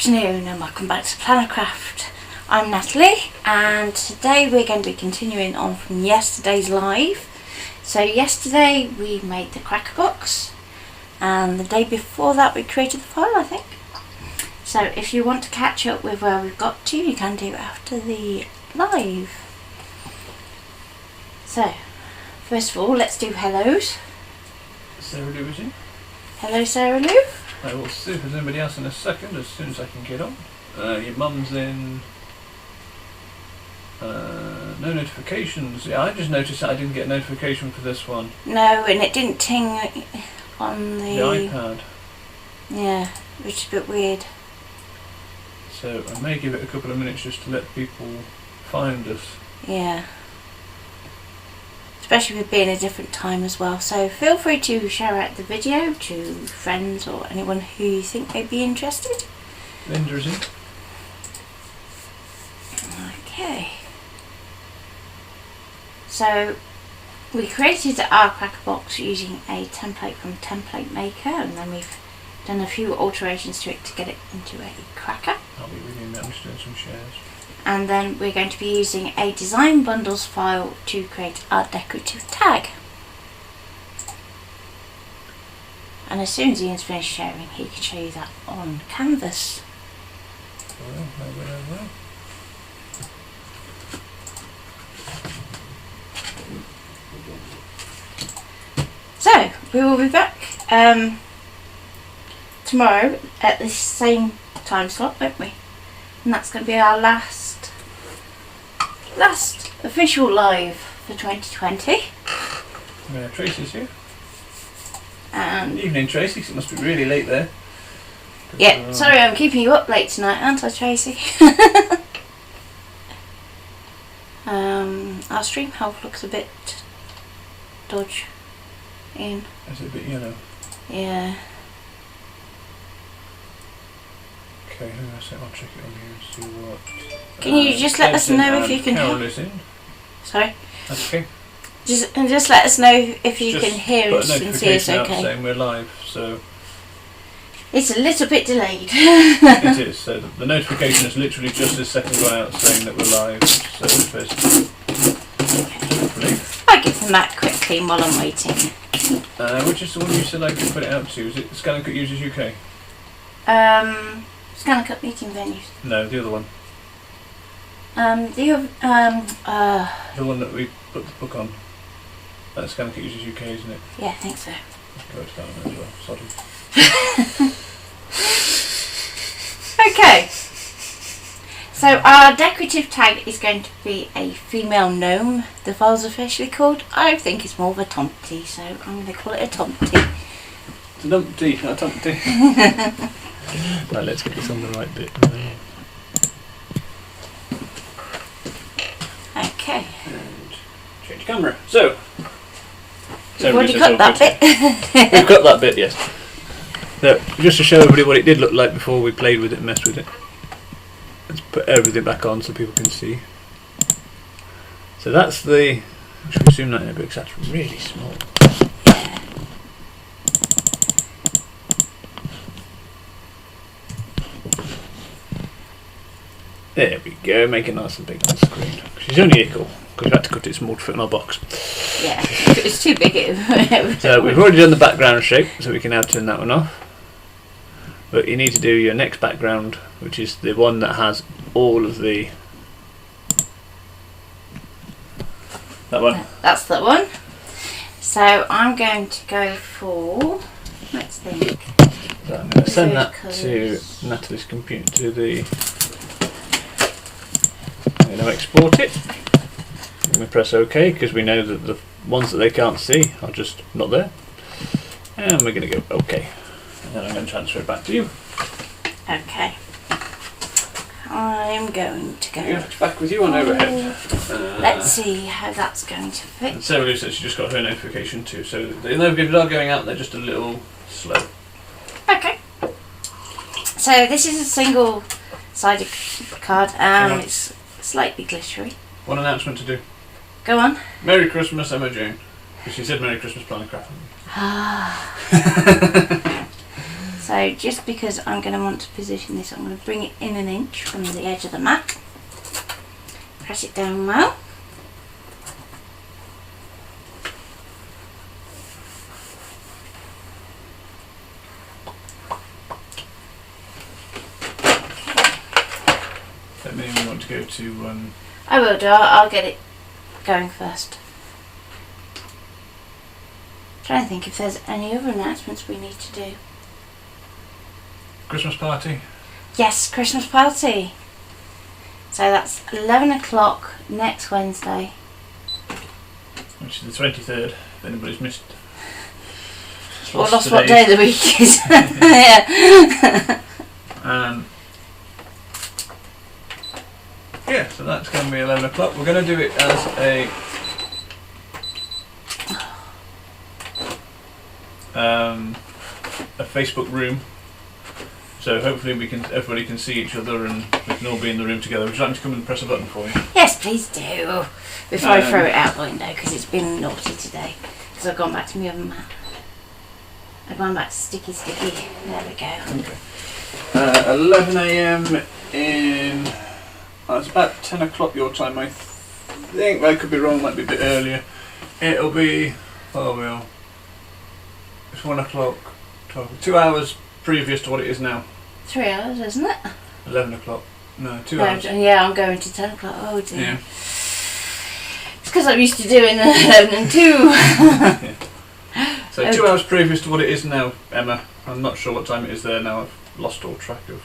afternoon and welcome back to Plannercraft. I'm Natalie and today we're going to be continuing on from yesterday's live. So yesterday we made the cracker box and the day before that we created the file, I think. So if you want to catch up with where we've got to, you can do it after the live. So first of all, let's do hellos. Sarah Lou is in. Hello Sarah Lou. I will see if there's anybody else in a second as soon as I can get on. Your mum's in. No notifications. Yeah, I just noticed that I didn't get a notification for this one. No, and it didn't ting on the iPad. Yeah, which is a bit weird. So I may give it a couple of minutes just to let people find us. Yeah. Especially with being a different time as well. So feel free to share out the video to friends or anyone who you think may be interested. Linda's in. Okay. So we created our cracker box using a template from Template Maker, and then we've done a few alterations to it to get it into a cracker. I'll be with you now. I'm just doing some shares. And then we're going to be using a design bundles file to create our decorative tag. And as soon as Ian's finished sharing, he can show you that on canvas. Well. So we will be back tomorrow at the same time slot, won't we? And that's going to be our last official live for 2020. Yeah, Tracy's here. And Evening, Tracy. 'Cause it must be really late there. yeah, sorry I'm keeping you up late tonight, aren't I, Tracy? Our stream health looks a bit dodge in. Is it a bit yellow? Yeah. Okay, hang on a sec, I'll check it on here and see what... Can you just let us know if you can Carol hear? is in. Sorry? That's okay. Just let us know if you Just can hear put us a and see us notification out okay. saying we're live, so... It's a little bit delayed. It is, so the notification is literally just this second gone out saying that we're live, so first... Hopefully. I'll give them that quickly while I'm waiting. Which is the one you said I could put it out to? Is it Scan and Cut Users UK? Scan and Cut meeting venues. No, the other one. The one that we put the book on. That's Scan and Cut Users UK, isn't it? yeah, I think so. Go to that one as well, sorry. Okay. So our decorative tag is going to be a female gnome. The file's officially called. I think it's more of a tomty, so I'm going to call it a tomty. It's a dumpty, not a tumpty. Right, let's get this on the right bit. Okay. And change camera. So We've already cut that bit. We've cut that bit, yes. So, just to show everybody what it did look like before we played with it and messed with it. Let's put everything back on so people can see. So that's the... I should zoom that in a bit because that's really small. Yeah. There we go, make it nice and big on the screen. She's only equal because we had to cut it small to fit in our box. Yeah, if it was too big it So we've already done the background shape, so we can now turn that one off. But you need to do your next background, which is the one that has all of the... That one. That's the one. So I'm going to go for... Let's think. So I'm going to send that to Colours. Natalie's computer, to the... I'm going to export it. And we press OK because we know that the ones that they can't see are just not there. And we're going to go OK. And then I'm going to transfer it back to you. Okay. I'm going to go... It's back with you on overhead. Let's see how that's going to fit. And Sarah Lou says she just got her notification too, so they are going out, they're just a little slow. Okay. So this is a single-sided card and it's slightly glittery. One announcement to do. Go on. Merry Christmas, Emma Jane. Because she said Merry Christmas, Plannercraft. So just because I'm going to want to position this, I'm going to bring it in an inch from the edge of the mat. Press it down well. That means we want to go to... I will do. I'll get it going first. Trying to think if there's any other announcements we need to do. Christmas party. Yes, Christmas party. So that's 11 o'clock next Wednesday. Which is the 23rd, if anybody's missed. Or lost what day of the week is. Yeah. Yeah, so that's going to be 11 o'clock. We're going to do it as a Facebook room. So hopefully everybody can see each other and we can all be in the room together. Would you like me to come and press a button for you? Yes, please do. Before I throw it out the window, because it's been naughty today. Because I've gone back to my oven mat. I've gone back to sticky. There we go. Okay. 11 a.m. in... it's about 10 o'clock your time, I think. I could be wrong, might be a bit earlier. It'll be... it's 1 o'clock, 12, 2 hours previous to what it is now. 3 hours, isn't it? 11 o'clock. No, 2 hours. Yeah, I'm going to 10 o'clock. Oh dear. Yeah. It's because I'm used to doing 11 and 2. Yeah. So 2 hours previous to what it is now, Emma. I'm not sure what time it is there now. I've lost all track of.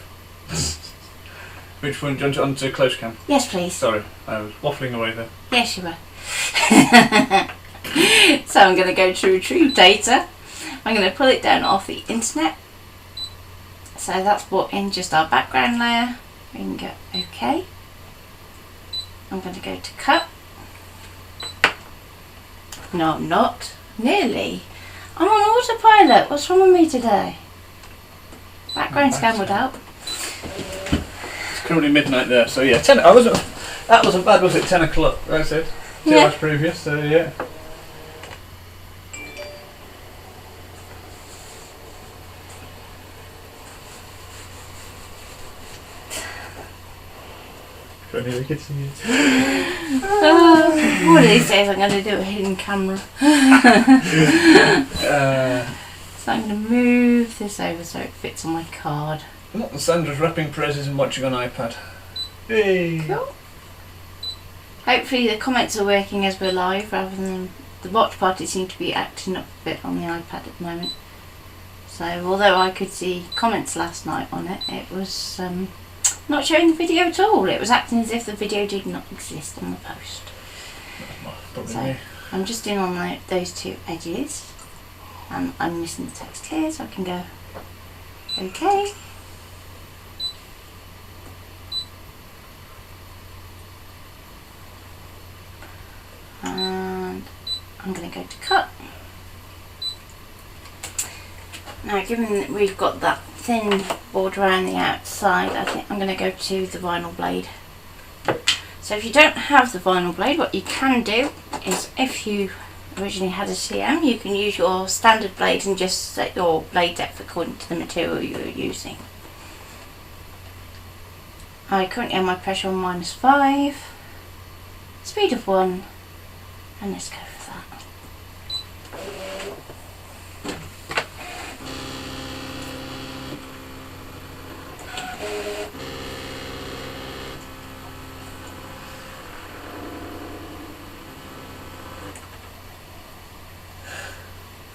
Which one? Do you want on to close cam? Yes, please. Sorry, I was waffling away there. Yes, you were. So I'm going to go to retrieve data. I'm going to pull it down off the internet. So that's brought in just our background layer. We can go OK. I'm going to go to cut. No, I'm not. Nearly. I'm on autopilot. What's wrong with me today? Background scan would help. It's currently midnight there, so yeah, 10. That wasn't bad, was it? 10 o'clock. That's it. 2 hours previous. So yeah. One of these days I'm going to do a hidden camera. So I'm going to move this over so it fits on my card. Sandra's wrapping presents and watching on iPad. Hey. Cool. Hopefully the comments are working as we're live rather than the watch party seem to be acting up a bit on the iPad at the moment. So although I could see comments last night on it, it was not showing the video at all. It was acting as if the video did not exist on the post. So I'm just in on those two edges and I'm missing the text here, so I can go OK. And I'm going to go to cut. Now, given that we've got that thin border around the outside, I think I'm going to go to the vinyl blade. So if you don't have the vinyl blade, what you can do is, if you originally had a CM, you can use your standard blade and just set your blade depth according to the material you're using. I currently have my pressure on -5, speed of 1, and let's go for that.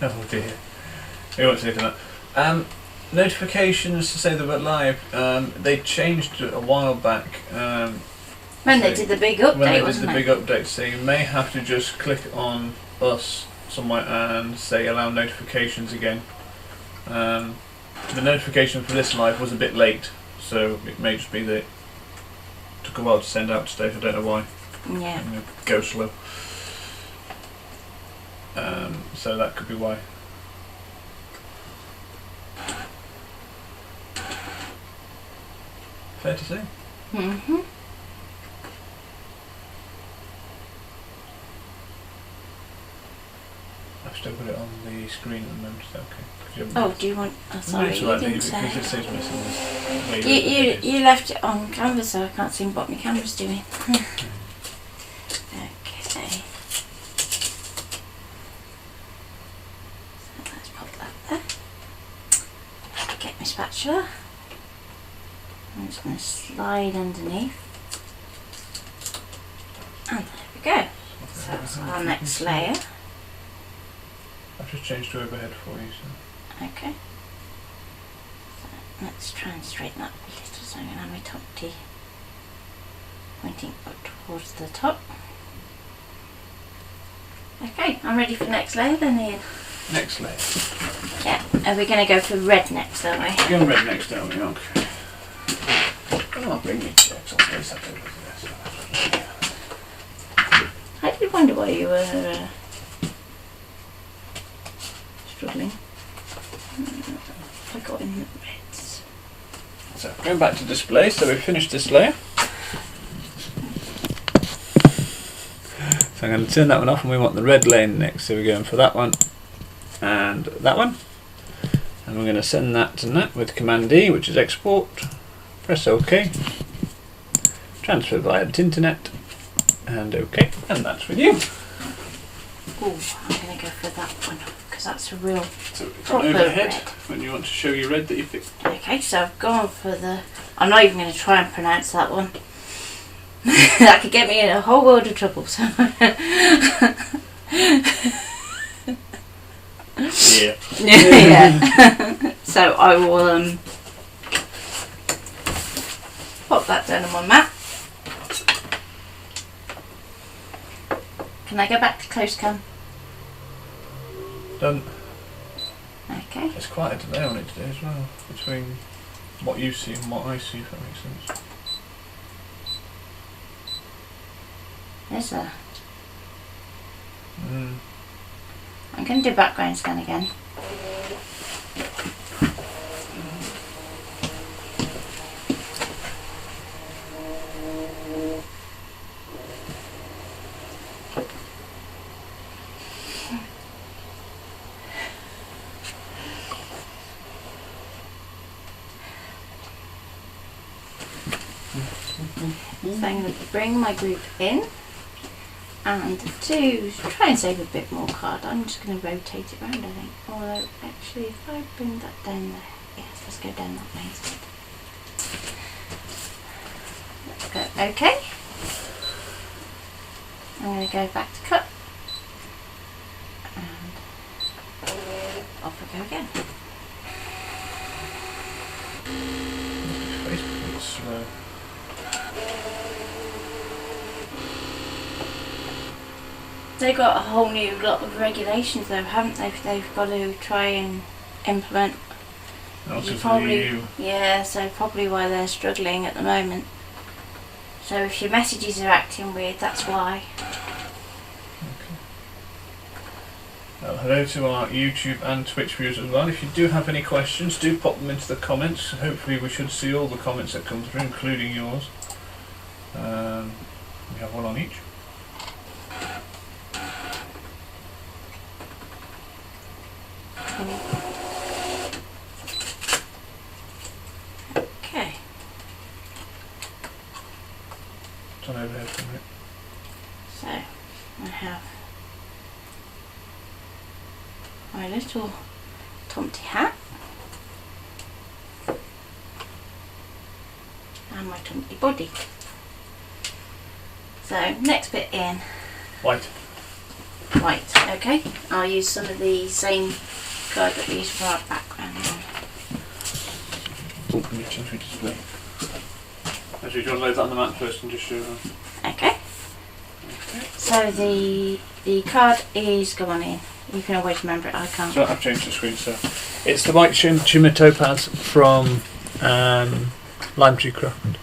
Oh dear. We won't say to that. Notifications to say that we're live. They changed a while back. When they did the big update, Update, so you may have to just click on us somewhere and say allow notifications again. The notification for this live was a bit late, so it may just be that it took a while to send out today. I don't know why. Yeah. Go slow. So that could be why. Fair to say. Mm-hmm. I I've still got it on the screen at the moment. Is that okay? Oh, do you want? Oh, sorry, It's you alright, didn't because it say. says missing this. You left it on canvas, so I can't see what my camera's doing. Okay. So let's pop that there. Get my spatula. I'm just going to slide underneath. And there we go. So that's our next layer. I've just changed to overhead for you. So. Okay. So let's try and straighten up a little. So I'm going to have my top T pointing up towards the top. Okay, I'm ready for the next layer then, Ian. Next layer. Yeah, and we're going to go for red next, aren't we? We're going red next, aren't we? Okay. Oh, bring me checks. I'll place that over there. I did wonder why you were struggling. I got in the reds. So going back to display, so we've finished this layer. So I'm going to turn that one off and we want the red layer next. So we're going for that one and that one. And we're going to send that to that with Command D, which is export. Press OK. Transfer via the internet. And OK. And that's with you. Oh, I'm going to go for that one because that's a real So it's proper on overhead red. when you want to show your red that you picked. Okay, so I've gone for the... I'm not even going to try and pronounce that one. That could get me in a whole world of trouble. So Yeah. yeah. So I will pop that down on my mat. Can I go back to close cam? Done. Okay. There's quite a delay on it today as well, between what you see and what I see, if that makes sense. There's a... Mm. I'm going to do background scan again. So I'm going to bring my group in, and to try and save a bit more card, I'm just going to rotate it around, I think. Although, actually, if I bring that down there, yes, let's go down that way instead. Let's go OK. I'm going to go back to cut, and off we go again. Facebook is slow. They've got a whole new lot of regulations though, haven't they? They've got to try and implement. Also for the Probably, EU. yeah, so probably why they're struggling at the moment. So if your messages are acting weird, that's why. Well, hello to our YouTube and Twitch viewers as well. If you do have any questions, do pop them into the comments. Hopefully we should see all the comments that come through, including yours. We have one on each. Okay. Turn over here for a minute. So I have my little tomty hat and my tomty body. So next bit in White. white. Okay, I'll use some of the same card that we used for our background. Oh, let me change my display. Actually, do you want to load that on the mat first and just show them? Okay. So the card is going in. You can always remember it. I can't. So I've changed the screen, so it's the white shimmer topaz from Lime Tree Craft.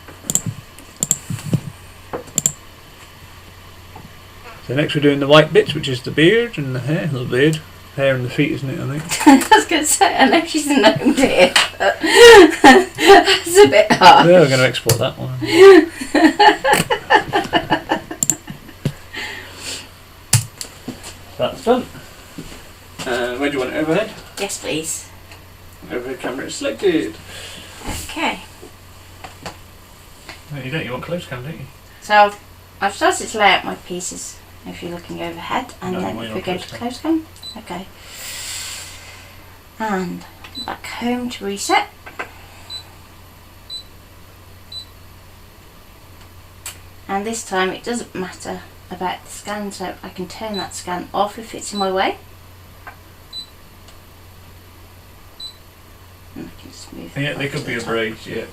So next we're doing the white bits, which is the beard and the hair, little beard, hair and the feet, isn't it? I think. I was going to say, I know she's a gnome dear, but that's a bit hard. Yeah, we're going to export that one. That's done. Where do you want it? Overhead? Yes, please. Overhead camera is selected. Okay. No, you don't. You want close cam, don't you? So I've started to lay out my pieces if you're looking overhead, and No, then we're if we on go close to cam. close cam. Okay. And back home to reset. And this time it doesn't matter about the scan, so I can turn that scan off if it's in my way. And I can just move it Yeah, there back could to be the a top. braid, yeah.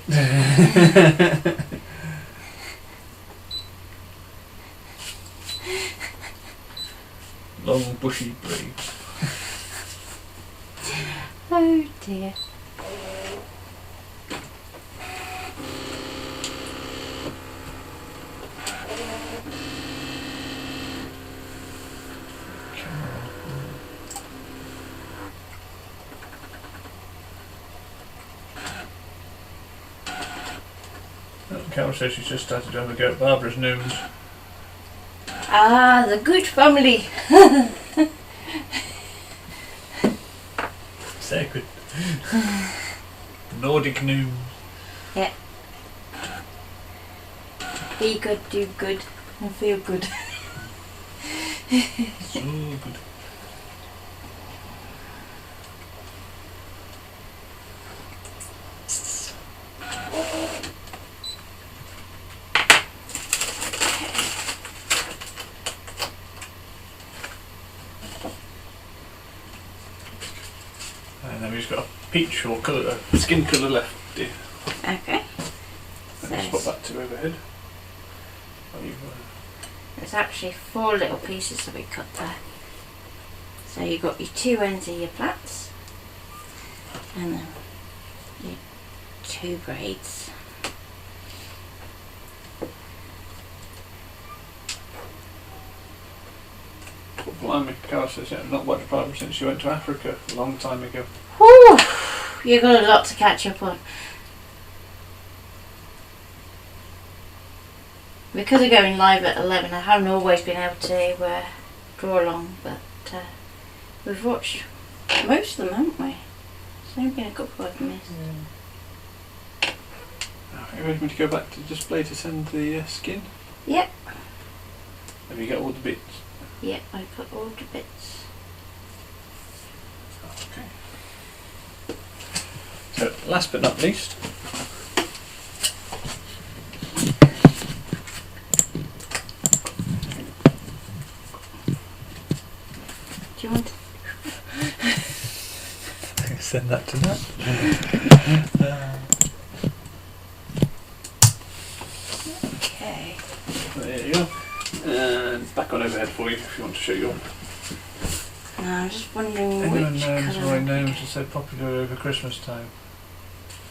Long bushy braid. Oh dear. Carol says she's just started to have a go at Barbara's gnomes. Ah, the good family. So good. Nordic gnomes. Yeah. Be good, do good, and feel good. So good. And then we've just got a peach or colour, skin colour left, dear. Okay. And just put that to overhead. Oh, There's actually 4 little pieces that we cut there. So you've got your 2 ends of your plaits, and then your 2 braids. Blimey, Carol says, yeah, not watched Barbara since she went to Africa a long time ago. Whew, you've got a lot to catch up on. Because of going live at 11, I haven't always been able to draw along, but we've watched most of them, haven't we? There's only been a couple I've missed. Are you ready for me to go back to the display to send the skin? Yep. Have you got all the bits? Yep, I've got all the bits. Okay. So, last but not least, Do you want? send that to that. Okay. There you go. And back on overhead for you if you want to show your. Now I'm just wondering Anyone which knows colour. why gnomes are so popular over Christmas time?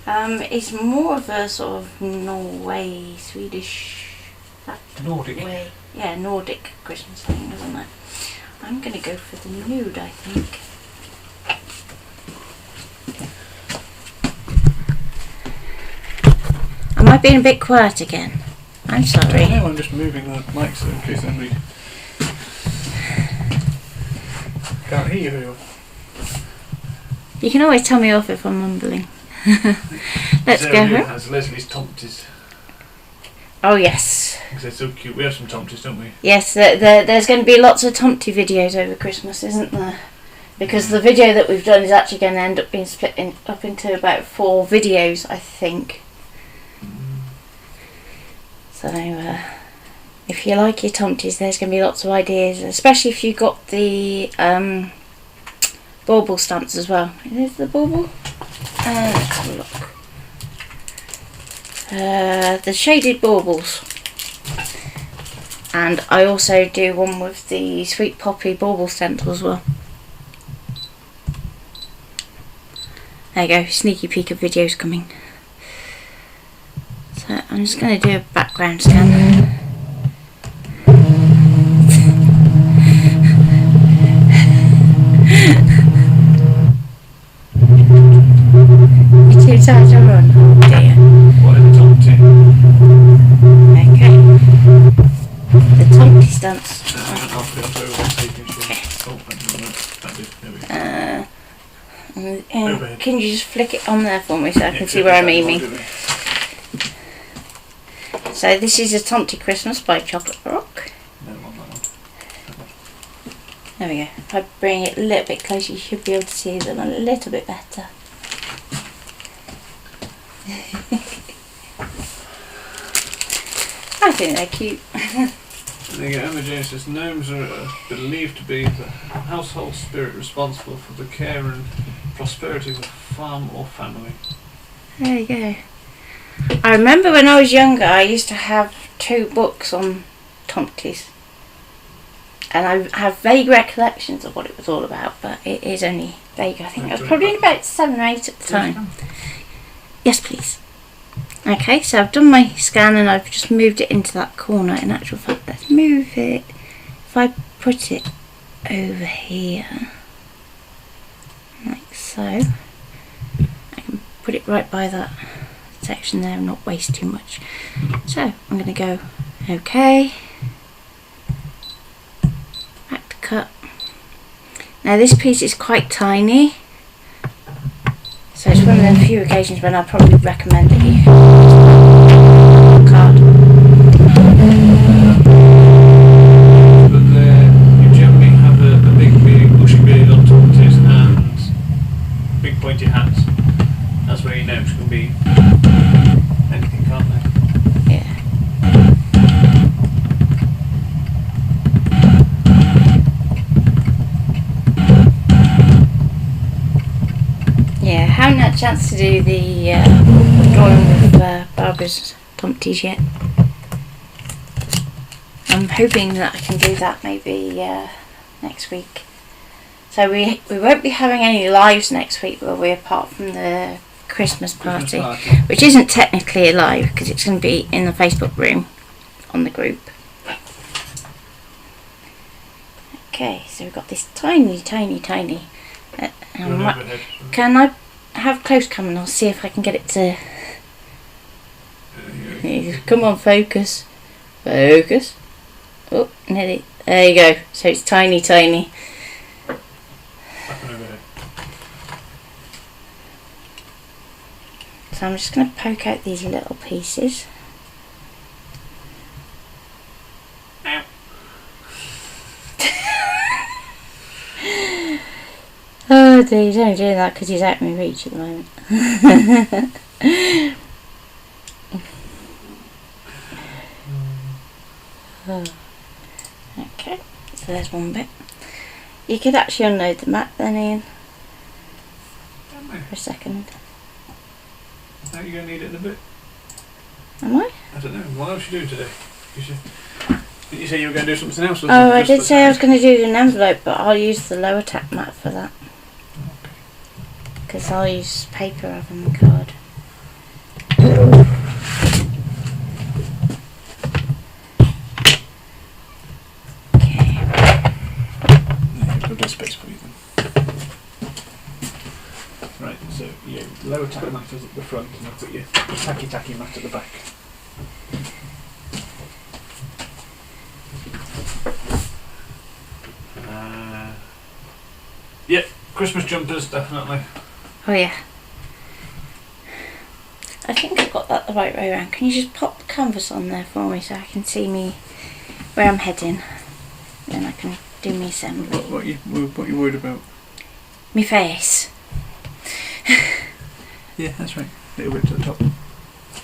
It's more of a sort of Norway, Swedish, that Nordic. way. Yeah, Nordic Christmas thing, isn't it? I'm gonna go for the nude, I think. Am I being a bit quiet again? I'm sorry. No, I'm just moving the mic so in case anybody can't hear you very well. You can always tell me off if I'm mumbling. Let's go Sarah home. has Leslie's tomties. Oh yes. Because they're so cute. We have some tomties, don't we? Yes, there's going to be lots of Tomty videos over Christmas, isn't there? Because the video that we've done is actually going to end up being split up into about 4 videos, I think. So, if you like your Tomties, there's going to be lots of ideas, especially if you've got the bauble stamps as well. Is the bauble? Let's have a look. The shaded baubles. And I also do one with the Sweet Poppy bauble stencil as well. There you go, sneaky peek of videos coming. So I'm just going to do a background scan. You're too tired to run, oh dear. What is a tomty? Okay. The Tomty stance. I'll put it onto overhead so you can show. Oh, that did. There we go. Overhead. Can you just flick it on there for me so I can see could where do I'm that aiming? more, do we? So this is a Tomty Christmas by Chocolate Rock. No, on that one. There we go. If I bring it a little bit closer, you should be able to see them a little bit better. I think they're cute. There you go. Emma James says gnomes are believed to be the household spirit responsible for the care and prosperity of a farm or family. There you go. I remember when I was younger, I used to have 2 books on Tomties. And I have vague recollections of what it was all about, but it is only vague. I think I was probably about 7 or 8 at the time. Yes, please. Okay, so I've done my scan and I've just moved it into that corner. In actual fact, let's move it. If I put it over here, like so, I can put it right by that section there and not waste too much. So I'm going to go OK. Back to cut. Now this piece is quite tiny. So it's one of the few occasions when I probably recommend that you card. But you generally have a big bushy beard on top of it and big pointy hats. That's where your gnomes can be anything, can't they? Yeah. Yeah, I haven't had a chance to do the drawing with Barbara's Tomties yet. I'm hoping that I can do that maybe next week. So we won't be having any lives next week, will we, apart from the Christmas party, which isn't technically a live because it's going to be in the Facebook room on the group. Okay, so we've got this tiny can I have close cam and I'll see if I can get it to... Come on, focus. Focus. Oh, nearly. There you go. So it's tiny. So I'm just going to poke out these little pieces. Ow. Oh dear, he's only doing that because he's out of my reach at the moment. Okay, so there's one bit. You could actually unload the mat then, Ian, for a second. Are you going to need it in a bit? Am I? I don't know. What else are you doing today? Did you say you were going to do something else? Oh, I did say I was going to do an envelope, but I'll use the lower tack mat for that. Okay. Because I'll use paper rather than card. Okay. Yeah, put a space for you then. Right, so yeah, lower tack mat is at the front and I've got your tacky mat at the back. Yep, Christmas jumpers, definitely. Oh yeah. I think I've got that the right way around. Can you just pop the canvas on there for me so I can see me where I'm heading? Then I can do my assembly. What you worried about? Me face. Yeah, that's right. A little bit to the top.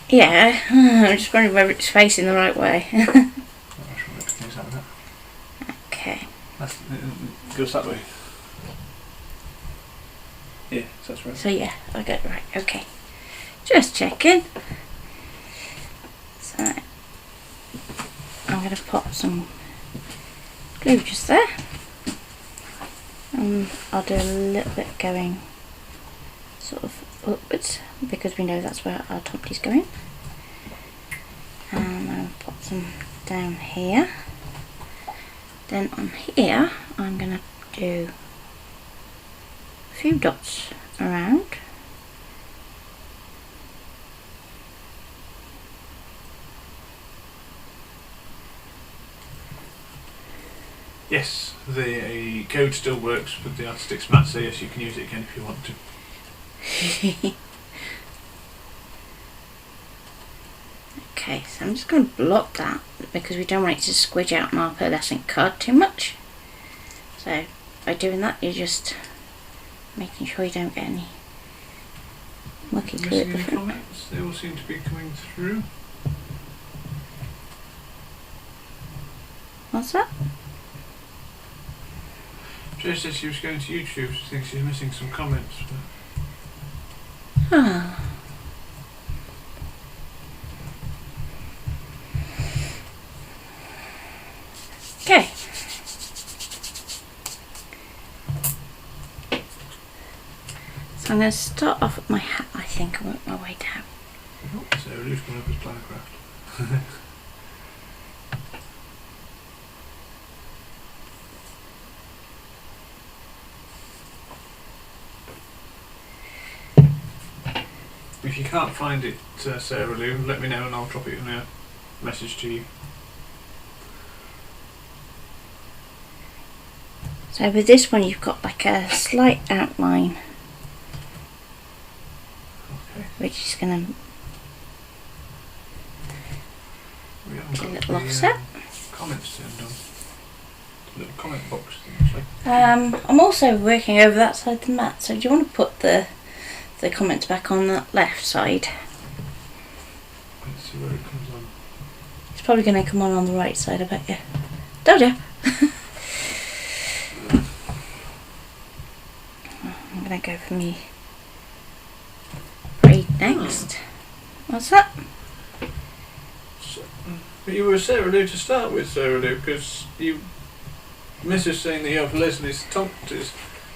Yeah, I'm just wondering whether it's facing the right way. Okay. It goes that way. Yeah, that's right. So yeah, I got it right. Okay. Just checking. So I'm going to pop some glue just there. I'll do a little bit going sort of upwards because we know that's where our Tomty's going. And I'll pop some down here. Then on here I'm going to do a few dots around. Yes, the code still works with the Artistics mat, so yes, you can use it again if you want to. Okay, so I'm just going to block that because we don't want it to squidge out on our pearlescent card too much. So by doing that, you're just making sure you don't get any mucky glue at the front. Comments? They all seem to be coming through. What's that? Jo said she was going to YouTube. She thinks she's missing some comments. Ah. Okay. So I'm going to start off with my hat. I think I work my way down. Oh, Sarah Lou's gone up as Plannercraft. If you can't find it, Sarah Lou, let me know and I'll drop it in a message to you. So with this one, you've got like a slight outline, Okay. which is going to We haven't do a got little offset. comments turned on. The little comment box thing. So. I'm also working over that side of the mat. So do you want to put the comments back on the left side? Let's see where it comes on. It's probably going to come on the right side, I bet you. Told ya. I'm going to go for me braid next. What's that? So, but you were Sarah Lou to start with, Sarah Lou, because you Mrs. saying that you have Leslie's tomties,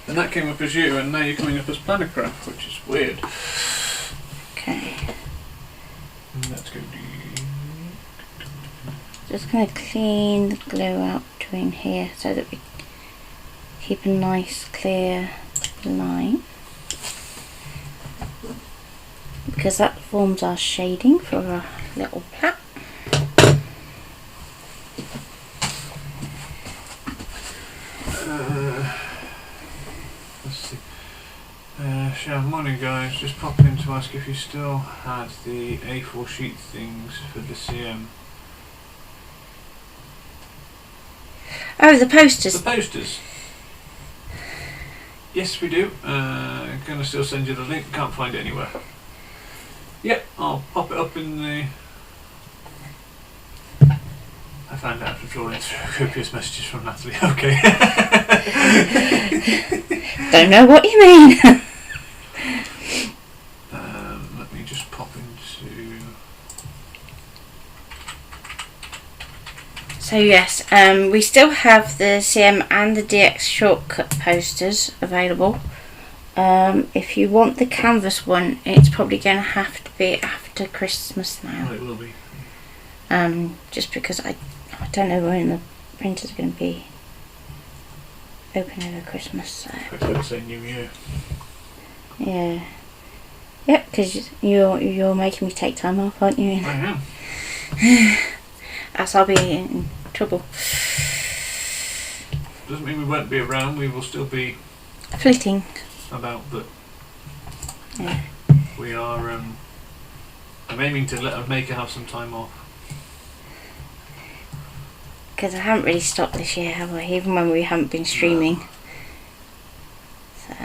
and that came up as you, and now you're coming up as Plannercraft, which is weird. Okay. And that's going to be... Just going to clean the glue out between here so that we keep a nice clear line, because that forms our shading for our little plait. Let's see. Morning guys, just popping in to ask if you still had the A4 sheet things for the CM. Oh, the posters. The posters? Yes, we do. Gonna still send you the link, can't find it anywhere. Yep, I'll pop it up in the... I found out after trawling through copious messages from Natalie. Okay. Don't know what you mean. Let me just pop into... So yes, we still have the CM and the DX shortcut posters available. If you want the canvas one, it's probably going to have to be after Christmas now. Well, it will be. Just because I don't know when the printers are going to be open over Christmas. So. I'd say New Year. Yeah. Yep, because you're making me take time off, aren't you? I am. Else I'll be in trouble. Doesn't mean we won't be around, we will still be Flitting. about, but Yeah. we are, I'm aiming to let Maker have some time off. Because I haven't really stopped this year, have I? Even when we haven't been streaming. No. So.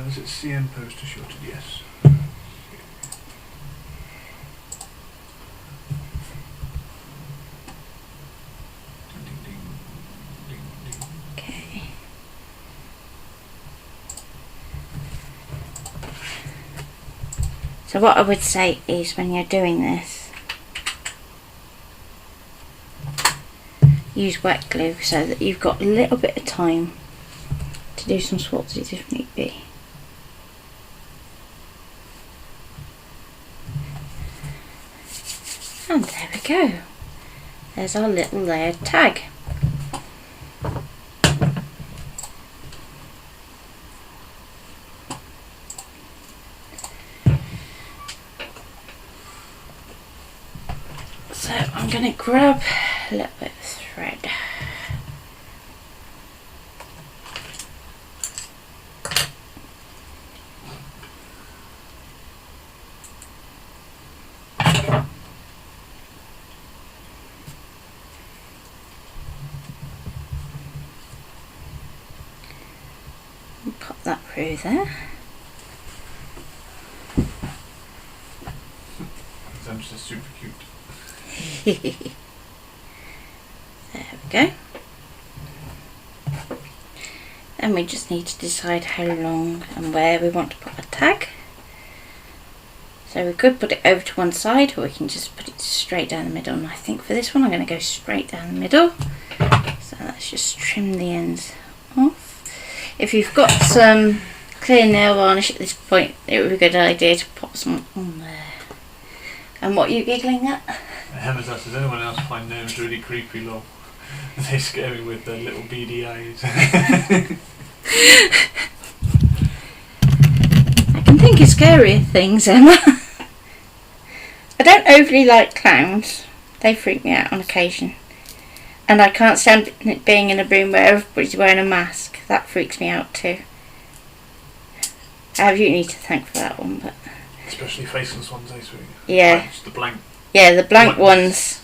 Was it CM poster shorted? Yes. Okay. So what I would say is when you're doing this, use wet glue so that you've got a little bit of time to do some swatches if need be. And there we go. There's our little layered tag. So I'm going to grab a little bit of thread. pop that through there. I'm just super cute. There we go. And we just need to decide how long and where we want to put a tag. So we could put it over to one side, or we can just put it straight down the middle. And I think for this one I'm going to go straight down the middle. So let's just trim the ends off. If you've got some clear nail varnish at this point, it would be a good idea to pop some on there. And what are you giggling at? Emma's asked, does anyone else find gnomes really creepy, lol? They scare me with their little beady eyes. I can think of scarier things, Emma. I don't overly like clowns. They freak me out on occasion. And I can't stand being in a room where everybody's wearing a mask. That freaks me out too. I have you need to thank for that one, but... Especially faceless ones, eh, sweet? Yeah. Just the blank. Yeah, the blank ones.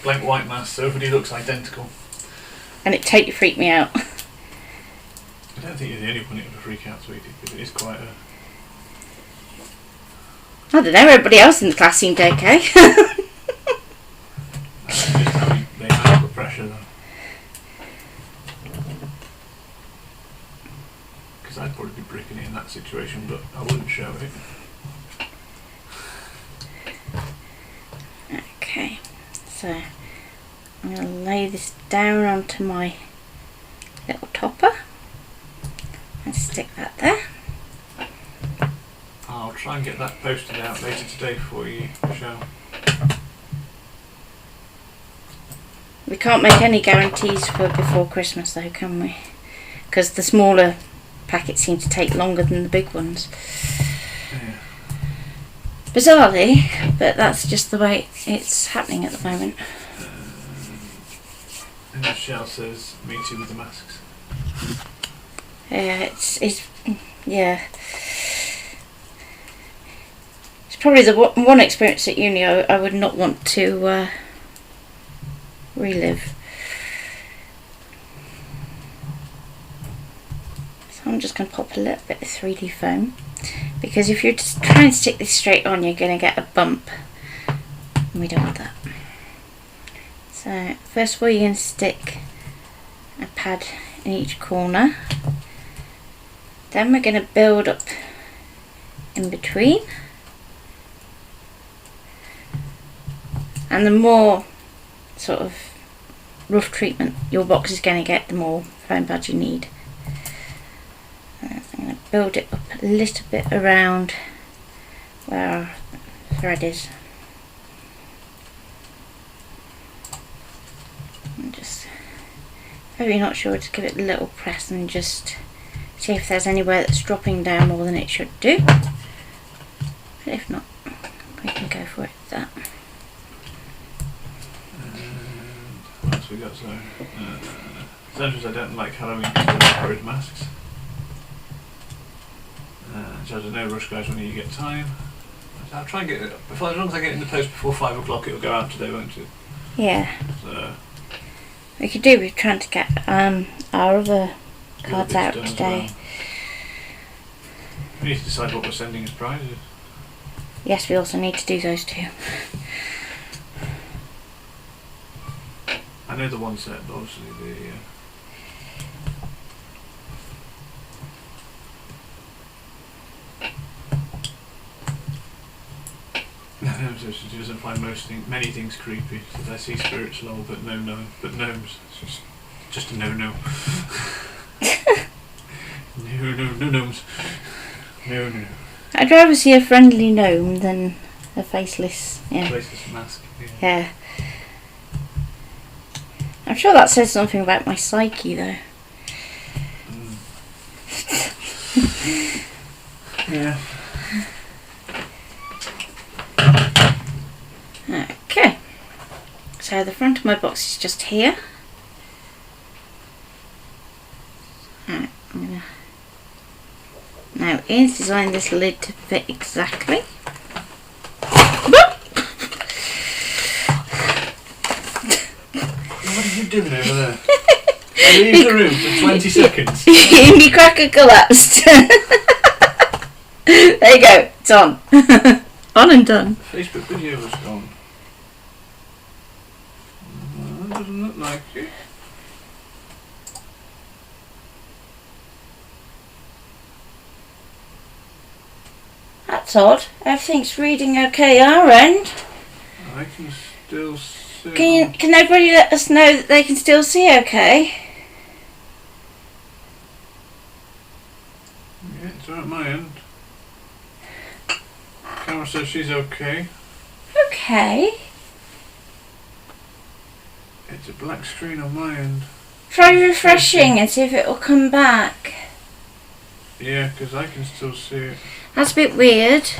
Blank white mask, so everybody looks identical. And it totally freaked me out. I don't think you're the only one it would freak out, sweetie, because it is quite a... I don't know, everybody else in the class seemed okay. Just how they handle the pressure, though. Because I'd probably be bricking it in that situation, but I wouldn't show it. Okay, so I'm going to lay this down onto my little topper and stick that there. I'll try and get that posted out later today for you, Michelle. We can't make any guarantees for before Christmas though, can we? Because the smaller packets seem to take longer than the big ones. Yeah. Bizarrely, but that's just the way it's happening at the moment. And Michelle says, me too with the masks. Yeah, it's yeah. It's probably the one experience at uni I would not want to relive. So I'm just going to pop a little bit of 3D foam. Because if you're just trying to stick this straight on, you're going to get a bump. And we don't want that. So, first of all, you're going to stick a pad in each corner. Then we're going to build up in between. And the more sort of rough treatment your box is going to get, the more foam pads you need. I'm going to build it up a little bit around where our thread is. And just, if you're not sure, just give it a little press and just see if there's anywhere that's dropping down more than it should do. But if not, we can go for it with that. What else we got? So, sometimes I don't like Halloween horrid masks. So there's no rush, guys, when you get time. I'll try and get it as long as I get it in the post before 5 o'clock, it'll go out today, won't it? Yeah. So, We could do, we're trying to get our other cards out today. Well. We need to decide what we're sending as prizes. Yes, we also need to do those too. I know the one set, but obviously the... So she doesn't find many things creepy. Says I see spirits lol, but no gnomes. It's just a no. no gnomes. No. I'd rather see a friendly gnome than a faceless. Yeah. Faceless mask. Yeah. I'm sure that says something about my psyche though. Yeah. Okay. So the front of my box is just here. Right, now Ian's designed this lid to fit exactly. What are you doing over there? Leave the room for 20 seconds. My cracker collapsed. There you go. It's on. On and done. Facebook video was gone. Doesn't look like it. That's odd. Everything's reading okay our end. I can still see. Can everybody let us know that they can still see okay? Yeah, it's right at my end. Camera says she's okay. Okay. It's a black screen on my end. Try refreshing and see if it will come back. Yeah, because I can still see it That's a bit weird.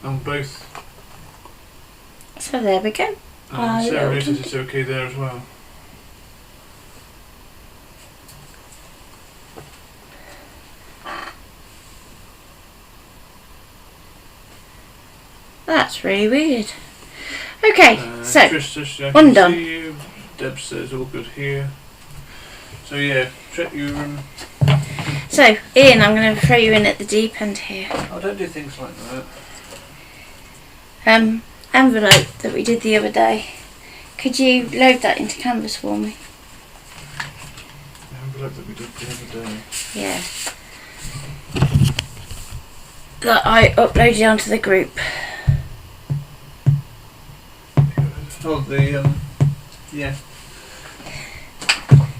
on both. So there we go. And Sarah says it's okay there as well. That's really weird. Okay, so Trish says I one can done. see you. Deb says all good here. So yeah, check your So Ian, I'm going to throw you in at the deep end here. I don't do things like that. Envelope that we did the other day. Could you load that into Canvas for me? The envelope that we did the other day. Yeah. That I uploaded onto the group. Oh, the yeah.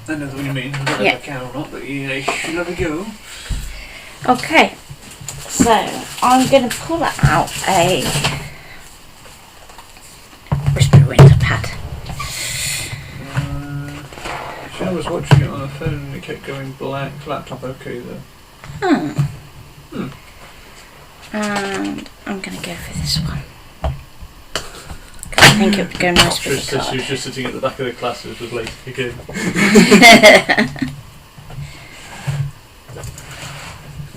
I know what you mean. I don't know Yeah. if I can or not, but yeah, you should have a go. Okay. So I'm going to pull out a Whisper Winter pad. I was watching it on a phone and it kept going black. Laptop okay though. And I'm going to go for this one. I think it would go nice with Trish the says she was card. just sitting at the back of the class and was late again.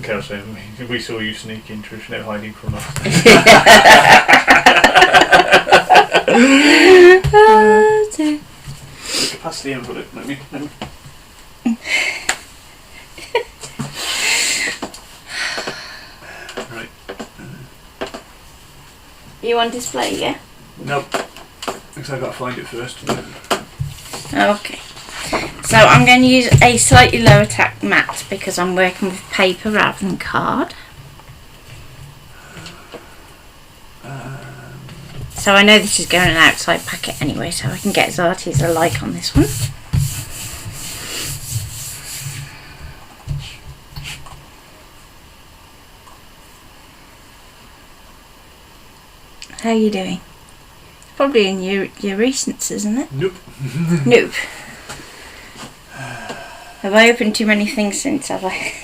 Carol saying, we saw you sneaking, Trish, no hiding from us. Oh, dear. Look past the envelope, maybe. No. Right. You on display, yeah? Nope. Because I've got to find it first. Okay. So I'm going to use a slightly lower tack mat because I'm working with paper rather than card. So I know this is going in an outside packet anyway, so I can get as arty as I like on this one. How are you doing? Probably in your recents, isn't it? Nope. Nope. Have I opened too many things since, have I?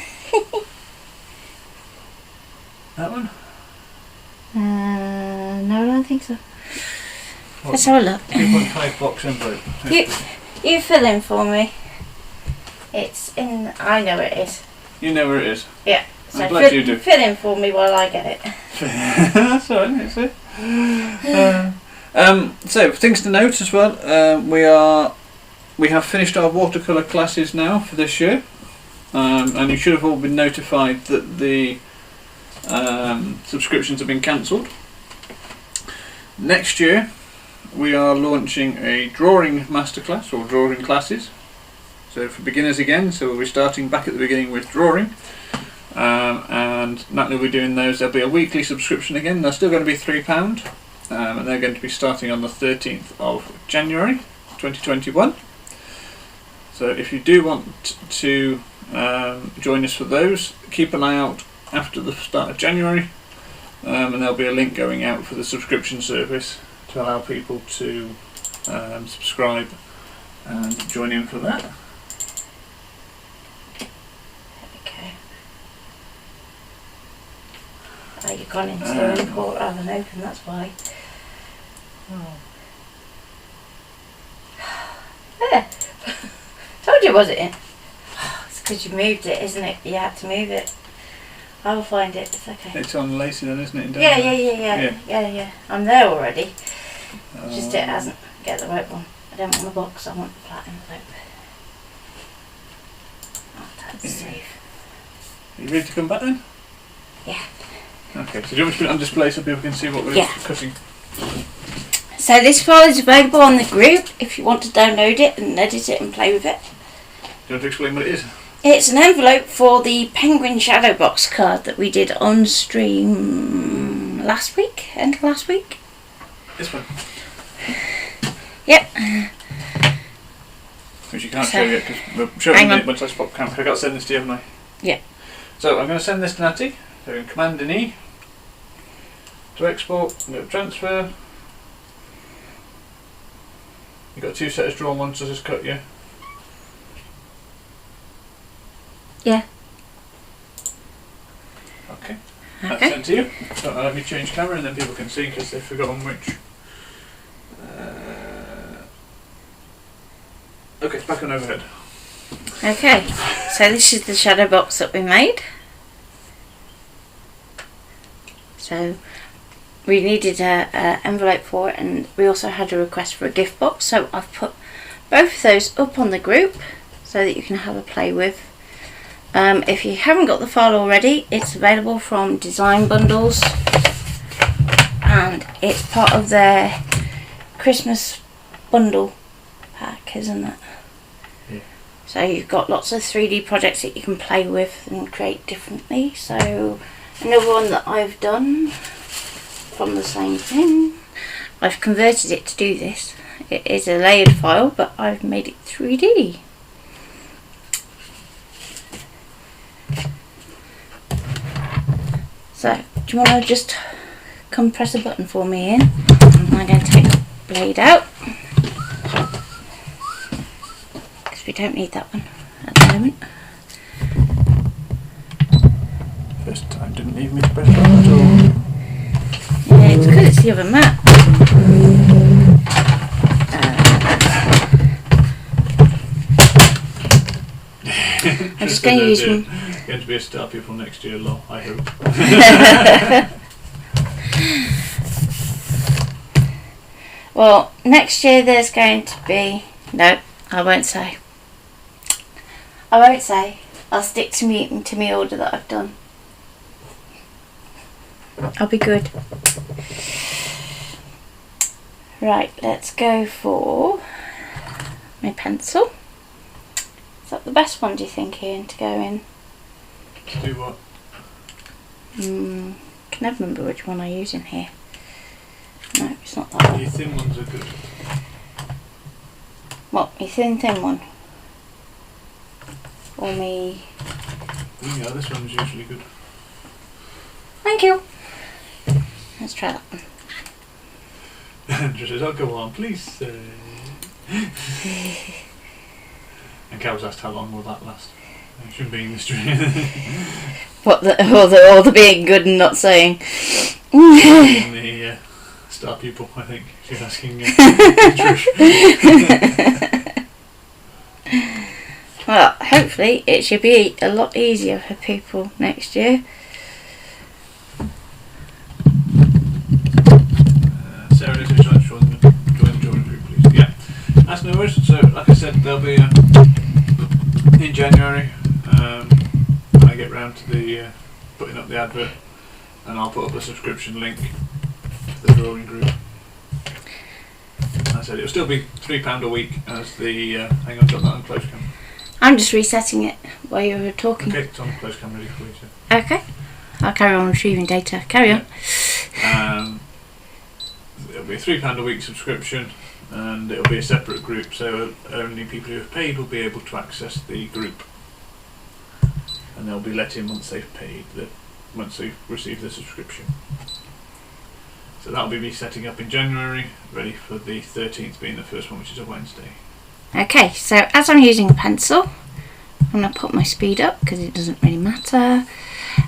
That one? No, I don't think so. What? Let's have a look. 2.5 box envelope. You fill in for me. It's in. I know it is. You know where it is. Yeah. So I'm glad you do. fill in for me while I get it. That's alright, that's it. So things to note as well. We have finished our watercolour classes now for this year, and you should have all been notified that the subscriptions have been cancelled. Next year we are launching a drawing masterclass or drawing classes. So for beginners again, so we'll be starting back at the beginning with drawing. And Natalie will be doing those. There'll be a weekly subscription again. They're still going to be £3, and they're going to be starting on the 13th of January 2021. So if you do want to join us for those, keep an eye out after the start of January, and there'll be a link going out for the subscription service to allow people to subscribe and join in for that. Okay. Oh, you've gone into import rather than open, that's why. There. Told you, was it in? It's because you moved it, isn't it? You had to move it. I will find it. It's okay. It's on Lacey then, isn't it? Yeah. I'm there already. Just it hasn't get the right one. I don't want the box, I want the flat envelope. Oh, that's safe. Are you ready to come back then? Yeah. Okay, so do you want me to put it on display so people can see what we're cutting? So this file is available on the group if you want to download it and edit it and play with it. Do you want to explain what it is? It's an envelope for the Penguin Shadow Box card that we did on stream last week, end of last week. This one? Yep. Which you can't show yet because we're showing it once I spot camera. I've got to send this to you, haven't I? Yeah. So I'm going to send this to Natty. So in Command and E to export, I'm going to transfer. You've got two sets drawn, one so just cut, yeah? Yeah. Okay. That's sent to you. So let me change camera and then people can see because they've forgotten which. Okay, it's back on overhead. Okay, so this is the shadow box that we made. So we needed an envelope for it, and we also had a request for a gift box, so I've put both of those up on the group so that you can have a play with. If you haven't got the file already, it's available from Design Bundles and it's part of their Christmas bundle pack, isn't it? Yeah. So you've got lots of 3D projects that you can play with and create differently. So another one that I've done from the same thing, I've converted it to do this. It is a layered file, but I've made it 3D. So, do you want to just come press a button for me, Ian? I'm going to take the blade out because we don't need that one at the moment. First time didn't need me to press that at all. Yeah, it's because it's the other map. I'm just going to use one. Going to be a star pupil next year, lol, I hope. Well, next year there's going to be... No, I won't say. I won't say. I'll stick to me order that I've done. I'll be good. Right, let's go for my pencil. Is that the best one, do you think, Ian, to go in? To do what? Can never remember which one I use in here. No, it's not that one. Your thin ones are good. What, your thin one? Or me? Yeah, this one's usually good. Thank you. Let's try that one. Just says, oh, go on, please. And Carol's asked how long will that last? It shouldn't be in the stream. What, or the being good and not saying? In the star pupil, I think. She's asking Trish. Well, hopefully it should be a lot easier for people next year. Sarah, this is join the group, please. Yeah, that's no worries. So, like I said, they'll be in January. When I get round to the putting up the advert, and I'll put up a subscription link to the drawing group. I said it'll still be £3 a week as the. Hang on, got that on close camera. I'm just resetting it while you were talking. Okay, it's on close camera ready for you. So. Okay, I'll carry on retrieving data. Carry on. It'll be a £3 a week subscription, and it'll be a separate group, so only people who have paid will be able to access the group, and they'll be let in once they've paid, once they've received the subscription. So that'll be me setting up in January, ready for the 13th being the first one, which is a Wednesday. Okay, so as I'm using a pencil, I'm going to put my speed up because it doesn't really matter,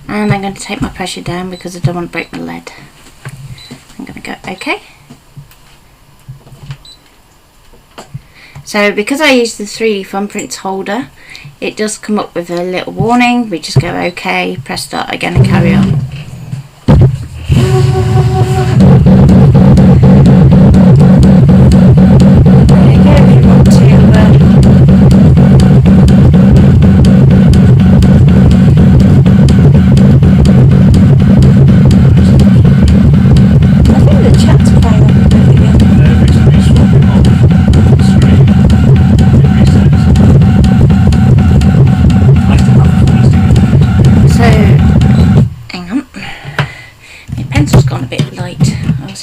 and I'm going to take my pressure down because I don't want to break my lead. I'm going to go OK. So because I use the 3D thumbprints holder, it does come up with a little warning. We just go OK, press start again and carry on. There you go.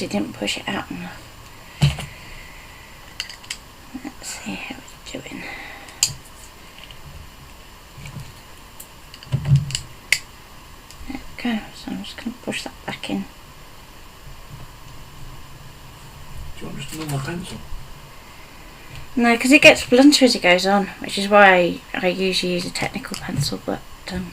obviously didn't push it out enough. Let's see how it's doing. There we go, so I'm just going to push that back in. Do you want just a normal pencil? No, because it gets blunter as it goes on, which is why I usually use a technical pencil, but there we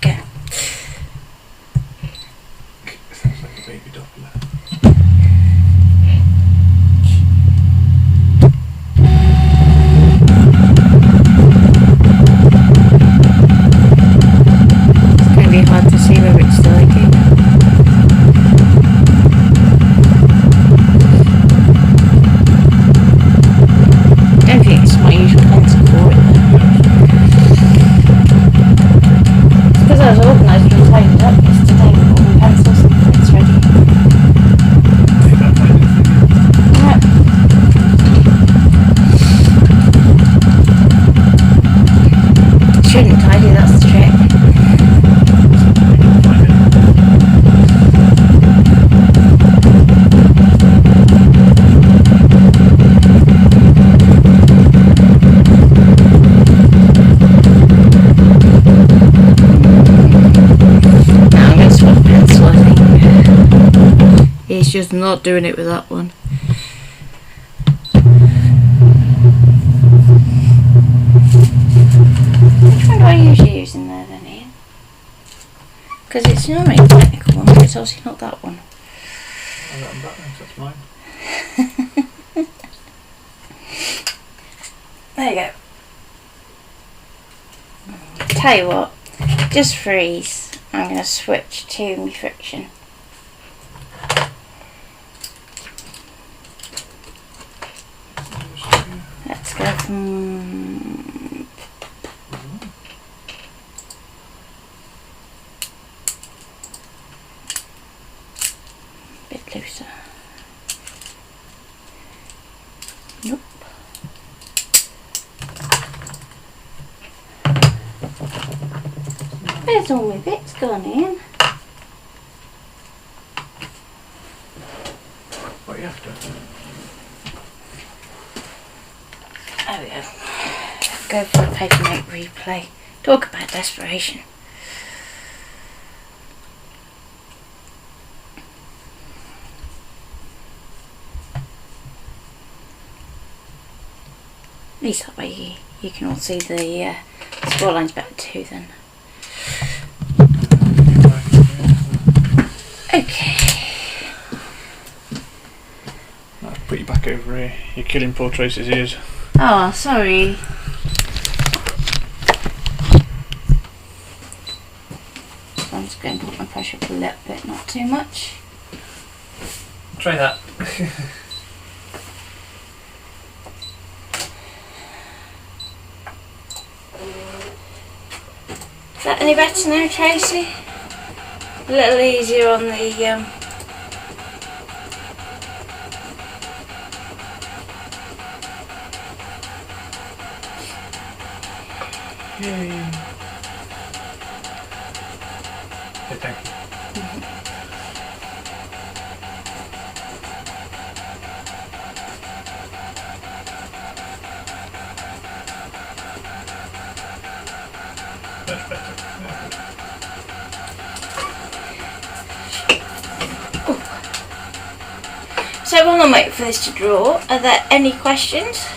go. Sounds like a baby Doppler. It's going to be hard to see whether it's still okay. I don't think it's my usual pencil for it though. It's because I was organised and tidied up yesterday with all my pencils and prints ready. Yep. Shouldn't tidy, that's the trick. Now I'm going to swap pencil, I think. He's just not doing it with that one. Which one do I usually use in there then, Ian? Because it's normally a technical one, but it's obviously not that one. I've got them back then, 'cause that's mine. There you go. Tell you what, just freeze. I'm going to switch to my friction. Let's go from a bit looser. Nope. Where's all my bits gone in? What are you after? There we go. Go for a paper note replay. Talk about desperation. At least that way you can all see the score lines better too then. Okay. I'll put you back over here. You're killing poor Tracy's ears. Oh, sorry. So I'm just going to put my pressure up a little bit, not too much. Try that. Is that any better now, Tracy? A little easier on the Yay. Okay, thank you. Much better. So while I'm waiting for this to draw, are there any questions?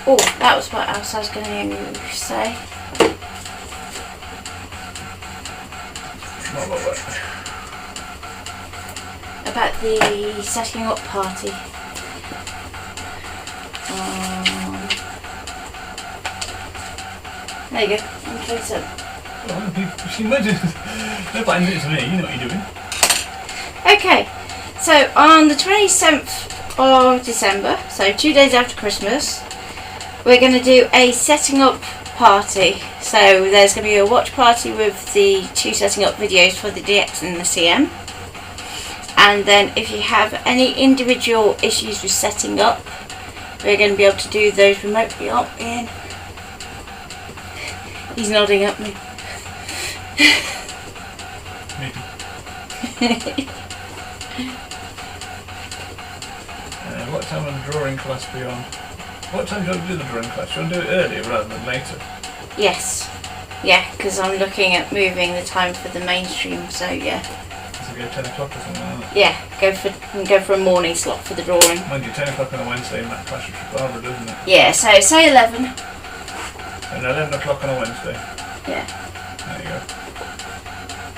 Oh, that was what else I was going to say. About the setting up party. There you go. Okay, so. She imagine nobody knows me, you know what you're doing. Okay, so on the 27th of December, so 2 days after Christmas, we're going to do a setting up party. So there's going to be a watch party with the 2 setting up videos for the DX and the CM. And then if you have any individual issues with setting up, we're going to be able to do those remotely, aren't we, Ian? He's nodding at me. What time will the drawing class be on? What time do you want to do the drawing class? Do you want to do it earlier rather than later? Yes. Yeah, because I'm looking at moving the time for the mainstream, so yeah. So go 10 o'clock or something like that? Yeah, go for a morning slot for the drawing. Mind you, 10 o'clock on a Wednesday, Matt clashes with Barbara, doesn't it? Yeah, so say 11. And 11 o'clock on a Wednesday. Yeah. There you go.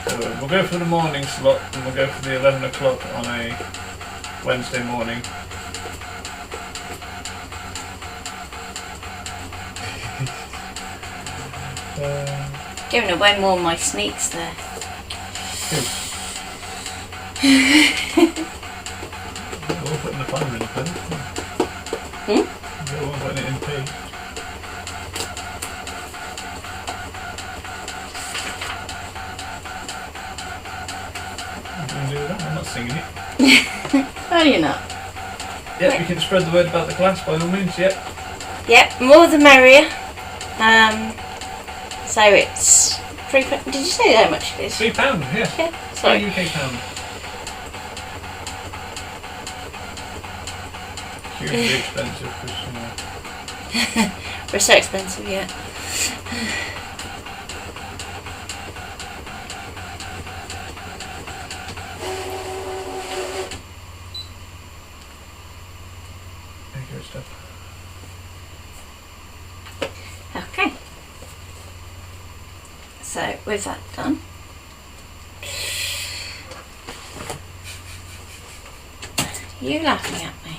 So we'll go for the morning slot, and we'll go for the 11 o'clock on a Wednesday morning. Giving away more of my sneaks there. We're all putting the fire in the pen. We're all putting it in P. I'm going to do that. I'm not singing it. Oh, you're not? Yep, you can spread the word about the class by all means, yep. Yep, more the merrier. So it's £3. Did you say how much it is? £3, yeah. Yeah, sorry. £3 UK pound. Hugely expensive because, We're so expensive, yeah. there you go, stuff. Okay. So with that done, you laughing at me?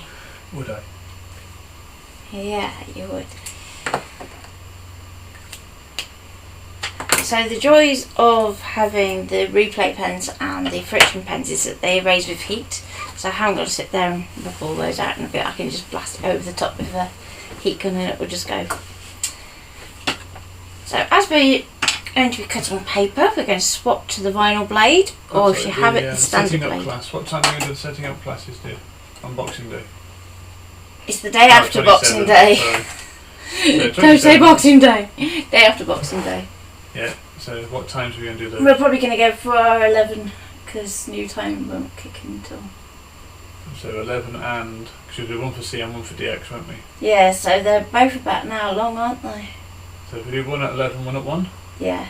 Would I? Yeah, you would. So the joys of having the replay pens and the friction pens is that they erase with heat. So I haven't got to sit there and rub all those out in a bit. I can just blast it over the top with a heat gun and it will just go. So as we're going to be cutting paper, we're going to swap to the vinyl blade, or if you have it, the standard blade. Class. What time are you going to do the setting up classes, dear? On Boxing Day? It's the day after Boxing Day. Don't say Boxing Day. Day after Boxing Day. Yeah, so what times are we going to do those? We're probably going to go for our 11 because new time won't kick in until. So 11 and. Because we'll do one for C and one for DX, won't we? Yeah, so they're both about an hour long, aren't they? So if we do one at 11, one at 1? Yeah.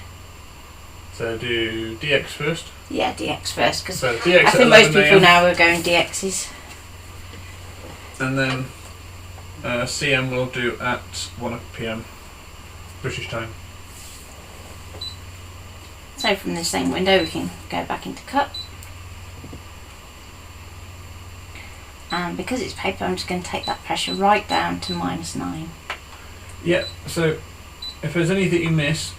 So do DX first? Yeah, DX first because So DX I think most people now are going DXs. And then CM we'll do at 1 PM British time. So from the same window we can go back into cut. And because it's paper, I'm just going to take that pressure right down to -9. Yeah, so if there's anything you miss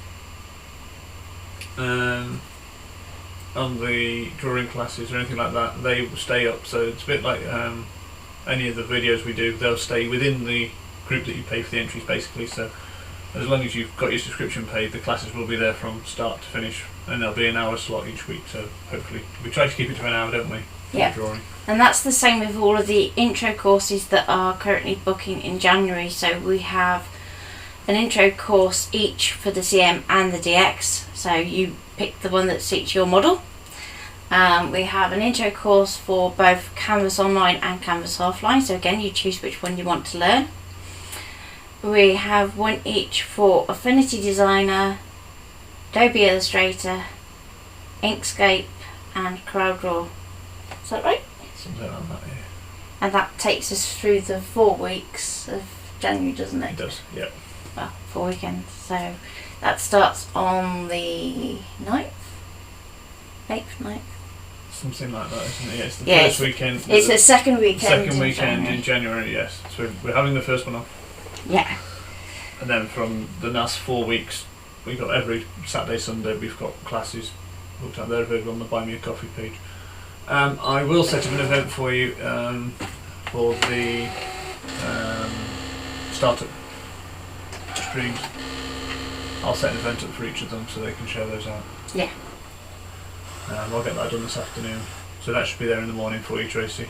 on the drawing classes or anything like that, they will stay up. So it's a bit like any of the videos we do, they'll stay within the group that you pay for the entries basically. So as long as you've got your subscription paid, the classes will be there from start to finish, and there'll be an hour slot each week. So hopefully we try to keep it to an hour, don't we? Yeah. Drawing. And that's the same with all of the intro courses that are currently booking in January. So we have an intro course each for the CM and the DX. So you pick the one that suits your model. We have an intro course for both Canvas Online and Canvas Offline. So again, you choose which one you want to learn. We have one each for Affinity Designer, Adobe Illustrator, Inkscape and CorelDRAW. Is that right? Something like that, yeah. And that takes us through the 4 weeks of January, doesn't it? It does, yeah. Well, 4 weekends. So that starts on the 9th? 8th, 9th? Something like that, isn't it? Yeah, it's the Yeah, first weekend. It's the second weekend. Second weekend in January, yes. So we're having the first one off. Yeah. And then from the last 4 weeks, we've got every Saturday, Sunday, we've got classes booked out there available on the Buy Me a Coffee page. I will set up an event for you for the startup streams. I'll set an event up for each of them so they can share those out. Yeah. I'll get that done this afternoon. So that should be there in the morning for you, Tracy.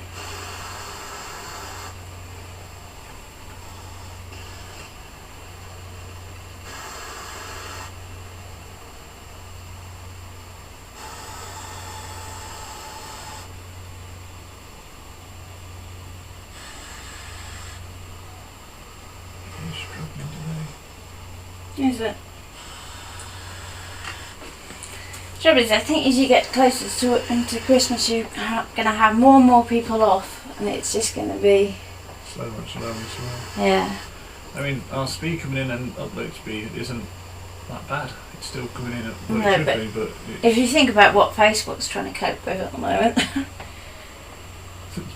Is it? Trouble is, I think as you get closer into Christmas, you're going to have more and more people off, and it's just going to be So much lower as well. yeah. I mean, our speed coming in and upload speed isn't that bad. It's still coming in at what No, it should but be, but if you think about what Facebook's trying to cope with at the moment, it's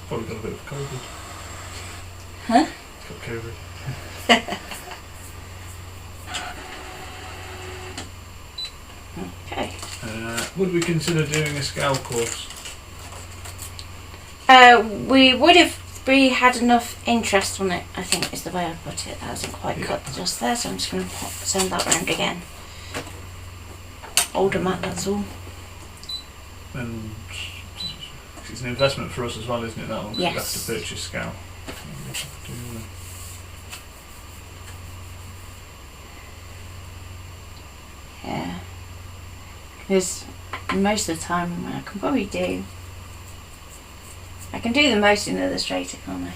probably got a bit of COVID. huh? It's got COVID. Okay. Would we consider doing a scout course? We would if we had enough interest on it, I think is the way I put it. That hasn't quite Yeah. cut just there, so I'm just going to send that round again. Older mat, that's all. And it's an investment for us as well, isn't it? That one. 'Cause Yes. we have to purchase scout. Yeah. Because most of the time I can probably do. I can do the most in illustrator, can't I?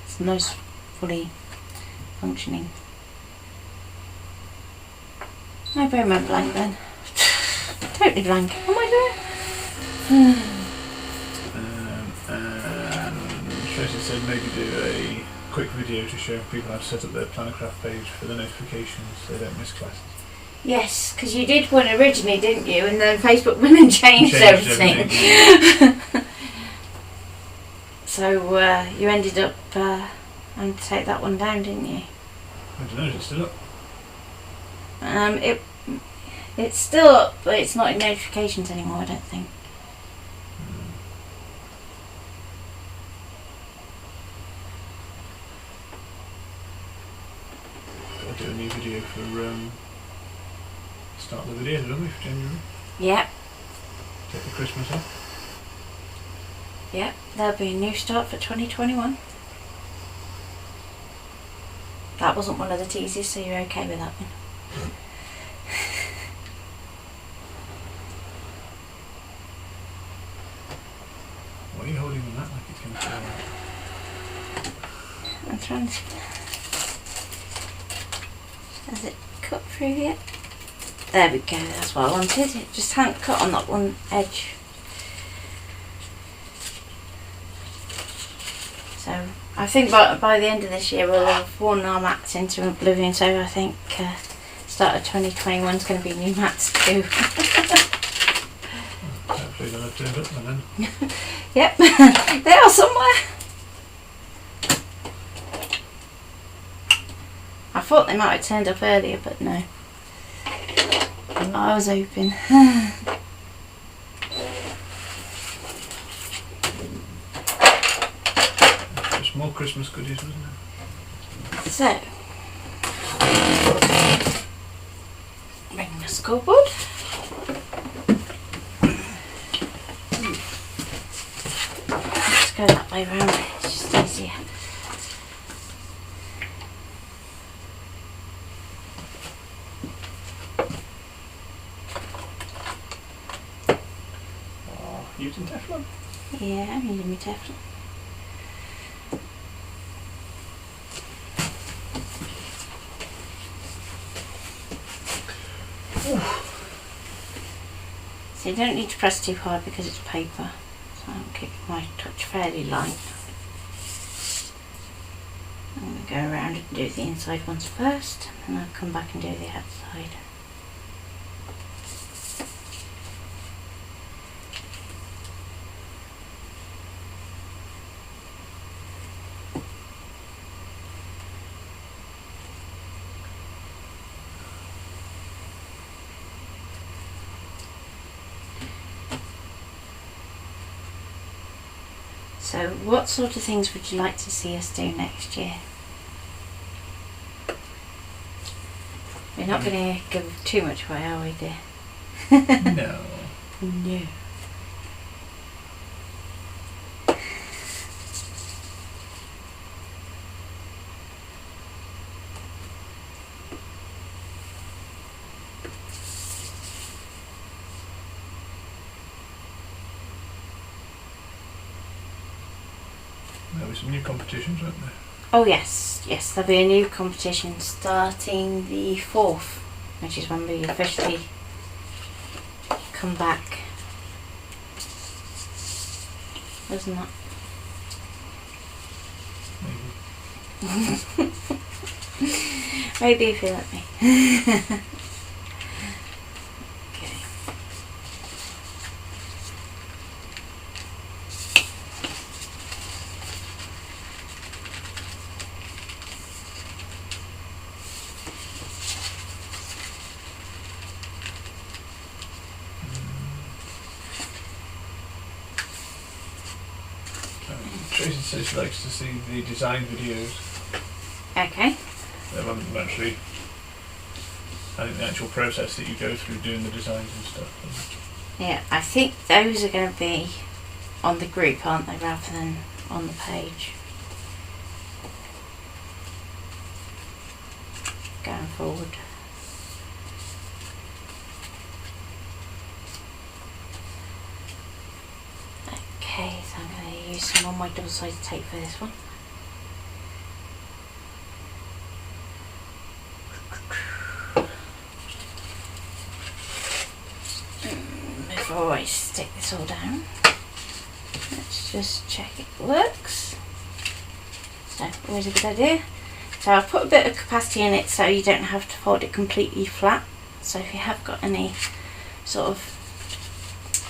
It's the most fully functioning. My brain went blank then. Totally blank. What am I doing? And Tracy said maybe do a quick video to show people how to set up their Plannercraft page for the notifications so they don't miss classes. Yes, because you did one originally, didn't you? And then Facebook went and changed everything. So you ended up having to take that one down, didn't you? I don't know, is it still up? It's still up, but it's not in notifications anymore, I don't think. Got to do a new video for start of the video, don't we, for January? Yep, Take the Christmas off. yep. There'll be a new start for 2021. That wasn't one of the teasers, so you're okay with that one. Why are you holding on that like it's going to fall out? I'm trying to... Has it cut through yet? There we go, that's what I wanted. It just hadn't cut on that one edge. So I think by the end of this year we'll have worn our mats into oblivion, so I think start of 2021 is going to be new mats too. Hopefully they'll have turned up by then. Yep, they are somewhere. I thought they might have turned up earlier, but no. I was hoping. Just more Christmas goodies, wasn't it? So, bring the scoreboard. Let's go that way round, it's just easier. Using Teflon? Yeah, I'm using my Teflon. So you don't need to press too hard because it's paper. So I'm keeping my touch fairly light. I'm going to go around and do the inside ones first, and I'll come back and do the outside. So what sort of things would you like to see us do next year? We're not going to give too much away, are we, dear? No. No. There'll be some new competitions, won't there? Oh yes, there'll be a new competition starting the 4th, which is when we officially come back. Isn't that? Maybe. Maybe if you let me. Okay. Tracy says she likes to see the design videos. Okay. They haven't actually. I think the actual process that you go through doing the designs and stuff. Yeah, I think those are going to be on the group, aren't they, rather than on the page. Going forward. Okay, so I'm going to use some on my double-sided tape for this one. Before I stick this all down, let's just check it works. So, always a good idea. So I've put a bit of capacity in it so you don't have to fold it completely flat. So if you have got any sort of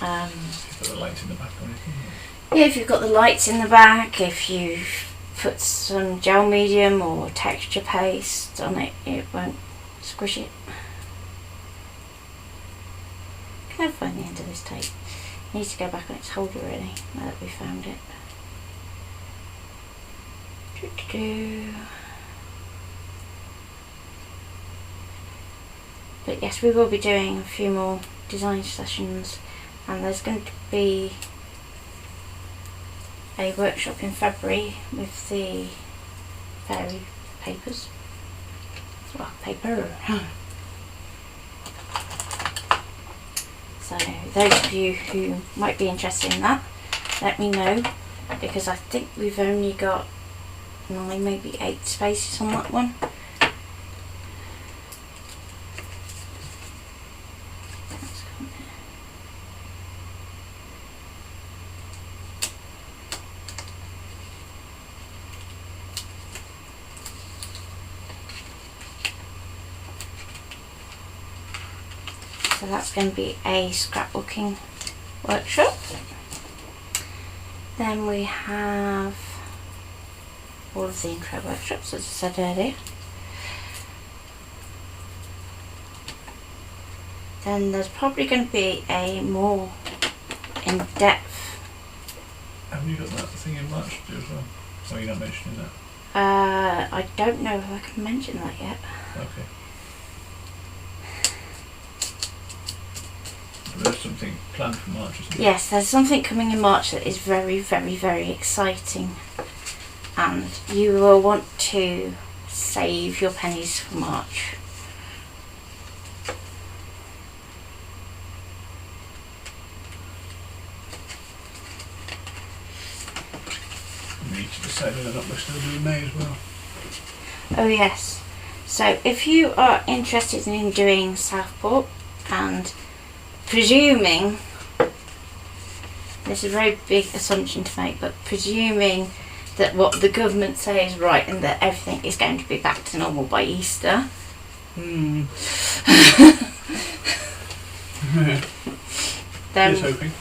You've got the lights in the back or anything? yeah, if you've got the lights in the back, if you've put some gel medium or texture paste on it, it won't squish it. Can never find the end of this tape. It needs to go back on its holder really, now that we found it. But yes, we will be doing a few more design sessions, and there's going to be a workshop in February with the fairy papers. Well, paper. So those of you who might be interested in that, let me know, because I think we've only got 9, maybe 8 spaces on that one. So that's going to be a scrapbooking workshop. Then we have all of the intro workshops, as I said earlier. Then there's probably going to be a more in-depth. Have you got that thing in March to do as well? Or you're not mentioning that? I don't know if I can mention that yet. Okay. There's something planned for March, isn't there? Yes, there's something coming in March that is very, very, very exciting, and you will want to save your pennies for March. We need to decide whether or not we're still doing May as well. Oh yes, so if you are interested in doing Southport, and presuming, this is a very big assumption to make, but presuming that what the government say is right and that everything is going to be back to normal by Easter. Then Then here's hoping.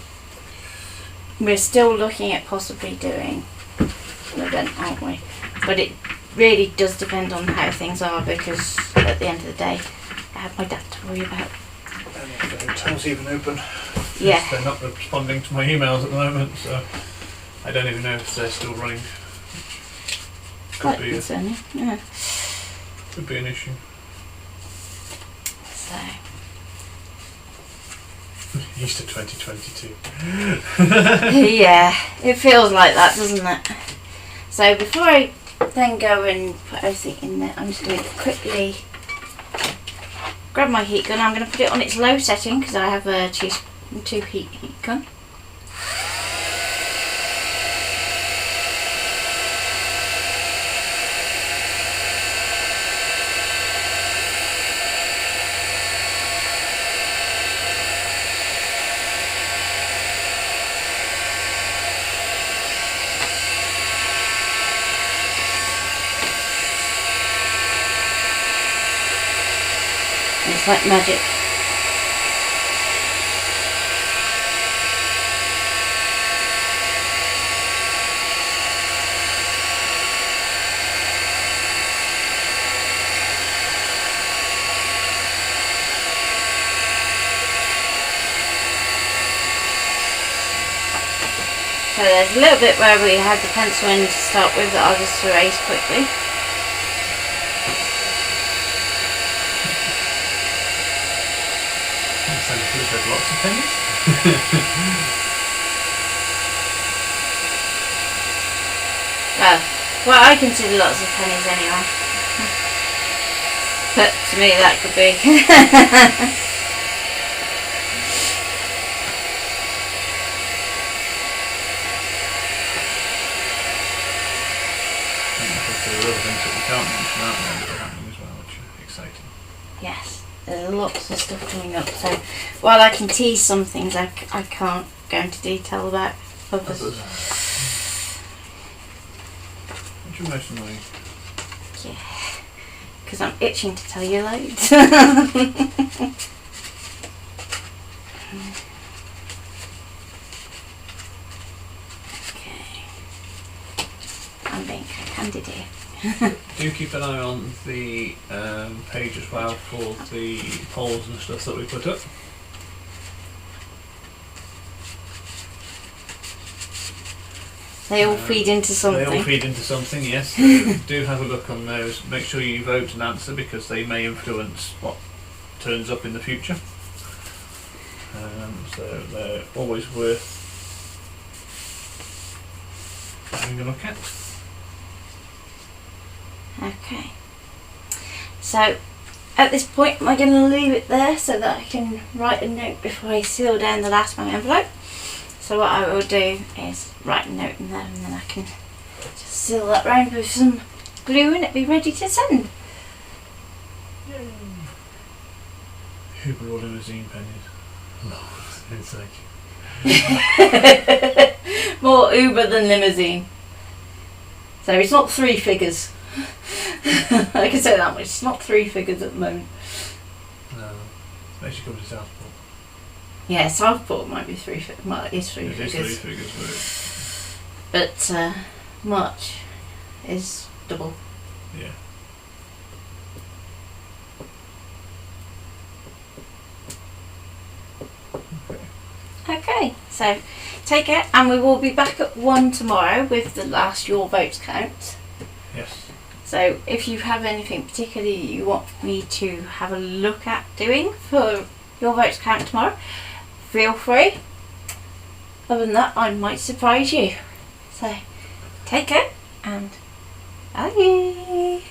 we're still looking at possibly doing an event, aren't we? But it really does depend on how things are, because at the end of the day I have my dad to worry about. And if the hotel's even open. Yeah. They're not responding to my emails at the moment, so I don't even know if they're still running. Quite concerning, yeah. Could be an issue. So Easter 2022. yeah, it feels like that, doesn't it? So before I then go and put everything in there, I'm just going to quickly grab my heat gun. I'm going to put it on its low setting because I have a two heat gun. It's like magic. So there's a little bit where we had the pencil in to start with that I'll just erase quickly. So you should have lots of pennies. Well, I consider lots of pennies anyway. But to me that could be. There are other things that we can't mention out there that are happening as well, which are exciting. Yes, there's lots of stuff coming up. So while I can tease some things, I can't go into detail about others. Which are most annoying? Yeah, because I'm itching to tell you loads. Okay, I'm being candid here. Do keep an eye on the page as well for the polls and stuff that we put up. They all feed into something. They all feed into something, yes. So do have a look on those. Make sure you vote and answer because they may influence what turns up in the future. So they're always worth having a look at. Okay. So at this point am I going to leave it there so that I can write a note before I seal down the last of my envelope. So what I will do is write a note in there and then I can just seal that round with some glue and it'll be ready to send. Yay. Uber or limousine pennies. Oh, it's like More Uber than limousine. So it's not 3 figures. I can say that much. It's not 3 figures at the moment. no. Makes you come to Southport. Yeah, Southport might be 3 figures. Well, it is 3 It is figures. 3 figures, But March is double. but yeah. Okay, so take care and we will be back at 1 tomorrow with the last Your Votes count. Yes. So if you have anything particularly you want me to have a look at doing for Your Votes count tomorrow, feel free. Other than that, I might surprise you. So take care and bye.